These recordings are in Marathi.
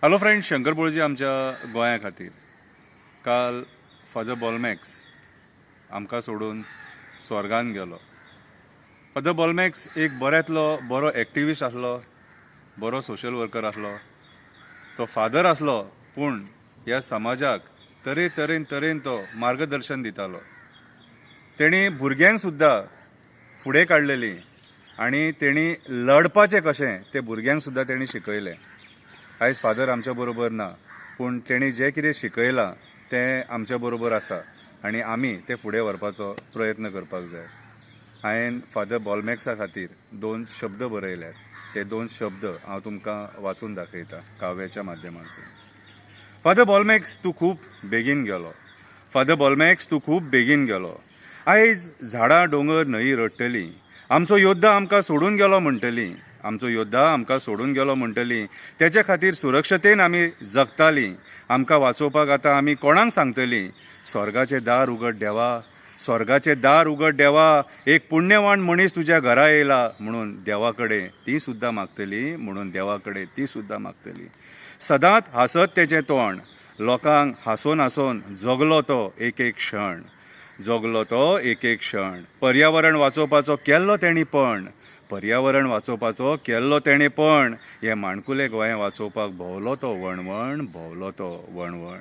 हॅलो फ्रेंड, शंकर बोळजी आमच्या गोंया खातीर काल फादर बॉलमॅक्स आमकां सोडून स्वर्गान गेलो. फादर बॉलमॅक्स एक बरो एक्टिविस्ट आसलो, बरो सोशल वर्कर आसलो. तो फादर आसलो, पूण ह्या समाजाक तरेन तो मार्गदर्शन दितालो. तेणी भुरग्यांक सुद्दां फुडें काडलेली आनी तेणी लडपाचें कशें तें भुरग्यांक सुद्दां तेणी शिकयलें. आयज फादर आमच्या बरोबर ना, पूण तेणी जें कितें शिकयलां तें आमच्या बरोबर आसा आनी आमी तें फुडें व्हरपाचो प्रयत्न करपाक जाय. हांवें फादर बॉलमॅक्सा खातीर 2 शब्द बरयल्यात. ते 2 शब्द हांव तुमकां वाचून दाखयता काव्याच्या माध्यमांतसून. फादर बॉलमॅक्स, तूं खूब बेगीन गेलो. फादर बॉलमॅक्स, तूं खूब बेगीन गेलो. आयज झाडां दोंगर न्हंय रडटली. आमचो योद्धा आमकां सोडून गेलो म्हणटली. आमचो योद्धा आमकां सोडून गेलो म्हणटली. तेच्या खातीर सुरक्षतेन आमी जगतालीं. आमकां वाचोवपाक आतां आमी कोणाक सांगतलीं? स्वर्गाचें दार उगड देवा, स्वर्गाचें दार उगड देवा. एक पुण्यवान मनीस तुज्या घरा येयला म्हणून देवा कडेन ती सुद्दां मागतली, म्हणून देवा कडेन ती सुद्दां मागतली. सदांच हांसत तेजें तोंड, लोकांक हांसोवन हांसोवन जगलो तो एक एक क्षण. जगलो तो एक एक क्षण. पर्यावरण वाचोवपाचो केल्लो तेणी पण. पर्यावरण वाचोवपाचो केल्लो तेणे पण. हे माणकुले गोंय वाचोवपाक भोंवलो तो वणवण, भोंवलो तो वणवण.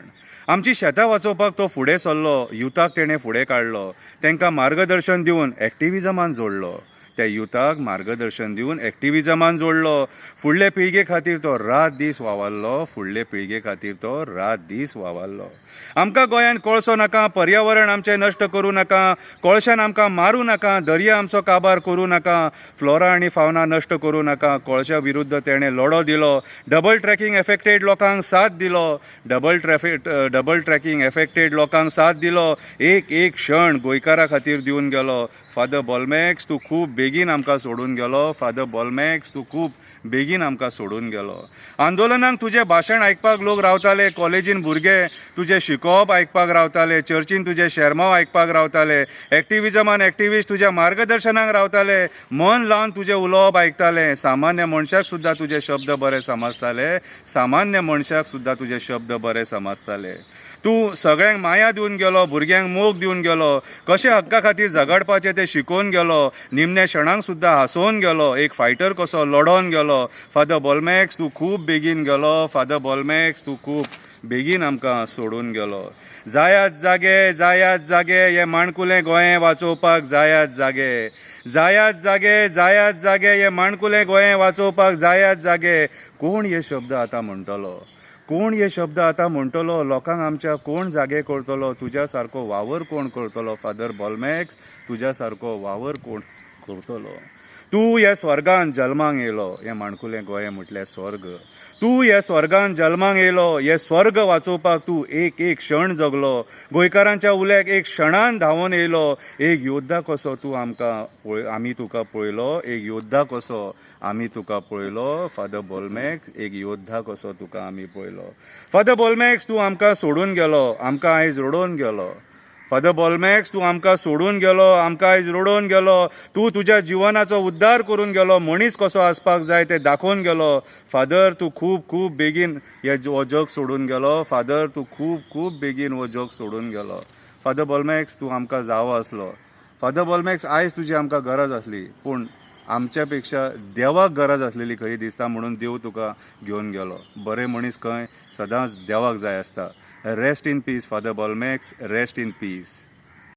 आमची शेतां वाचोवपाक तो फुडें सरलो. युथाक तेणें फुडें काडलो. तांकां मार्गदर्शन दिवन एक्टिविजमान जोडलो. त्या युथाक मार्गदर्शन दिवन एक्टिविजमान जोडलो. फुडले पिळगे खातीर तो रात दीस वावरलो. फुडले पिळगे खातीर तो रात दीस वावरलो. आमकां गोंयान कोळसो नाका, पर्यावरण आमचें नश्ट करूं नाका, कोळशान आमकां मारूं नाका, दर्या आमचो काबार करूं नाका, फ्लोरा आनी फावना नश्ट करूं नाका. कोळशा विरुद्ध तेणें लढो दिलो. डबल ट्रॅकिंग एफेक्टेड लोकांक साथ दिलो. डबल ट्रॅकिंग एफेक्टेड लोकांक साथ दिलो. एक एक क्षण गोंयकारा खातीर दिवन गेलो. फादर बॉलमॅक्स, तूं खूब बेगीन आमकां सोडून गेलो. फादर बॉलमॅक्स, तूं खूब बेगीन आमकां सोडून गेलो. आंदोलनाक तुजें भाशण आयकपाक लोक रावताले. कॉलेजीन भुरगे तुजें शिकोवप आयकपाक रावताले. चर्चीन तुजे शेरमाव आयकपाक रावताले. एक्टिविजमान एक्टिविस्ट तुज्या मार्गदर्शनाक रावताले. मन लावन तुजें उलोवप आयकताले. सामान्य मनशाक सुद्दां तुजे शब्द बरे समजताले. सामान्य मनशाक सुद्दां तुजे शब्द बरे समजताले. तूं सगळ्यांक माया दिवन गेलो. भुरग्यांक मोग दिवन गेलो. कशें हक्का खातीर झगडपाचें तें शिकोवन गेलो. निमण्या क्षणांक सुद्दां हांसोवन गेलो. एक फायटर कसो लढोन गेलो. फादर बॉलमॅक्स, तूं खूब बेगीन गेलो. फादर बॉलमॅक्स, तूं खूब बेगीन आमकां सोडून गेलो. जायात जागे हे माणकुलें गोंय वाचोवपाक जायात जागे. जायात जागे हे माणकुलें गोंय वाचोवपाक जायात जागे. कोण हे शब्द आतां म्हणटलो? कोण हे शब्द आतां म्हणटलो? लोकांक आमच्या कोण जागे करतलो? तुज्या सारको वावर कोण करतलो? फादर बॉलमॅक्स, तुज्या सारको वावर कोण करतलो? तूं ह्या स्वर्गान जल्माक येयलो. हें माणकुलें गोंय म्हटल्यार स्वर्ग. तूं ह्या स्वर्गान जल्माक येयलो. हे स्वर्ग वाचोवपाक तूं एक एक क्षण जगलो. गोंयकारांच्या उल्याक एक क्षणान धांवून येयलो. एक योद्धा कसो तूं आमी तुका पळयलो. एक योद्धा कसो आमी तुका पळयलो. फादर बॉलमॅक्स, एक योद्धा कसो तुका आमी पळयलो. फादर बॉलमॅक्स, तूं आमकां सोडून गेलो. आमकां आयज रडोवन गेलो. फादर बॉलमॅक्स, तूं आमकां सोडून गेलो. आमकां आयज रडोवन गेलो. तूं तुज्या जिवनाचो उद्धार करून गेलो. मनीस कसो आसपाक जाय तें दाखोवन गेलो. फादर, तूं खूब बेगीन हो जग सोडून गेलो. फादर, तूं खूब बेगीन हो जग सोडून गेलो. फादर बॉलमॅक्स, तूं आमकां जावो आसलो. फादर बॉलमॅक्स, आयज तुजी आमकां गरज आसली, पूण आमच्या पेक्षा देवाक गरज आसलेली खंय दिसता, म्हणून देव तुका घेवन गेलो. बरे मनीस खंय सदांच देवाक जाय आसता. Rest in peace father Bolmax, rest in peace.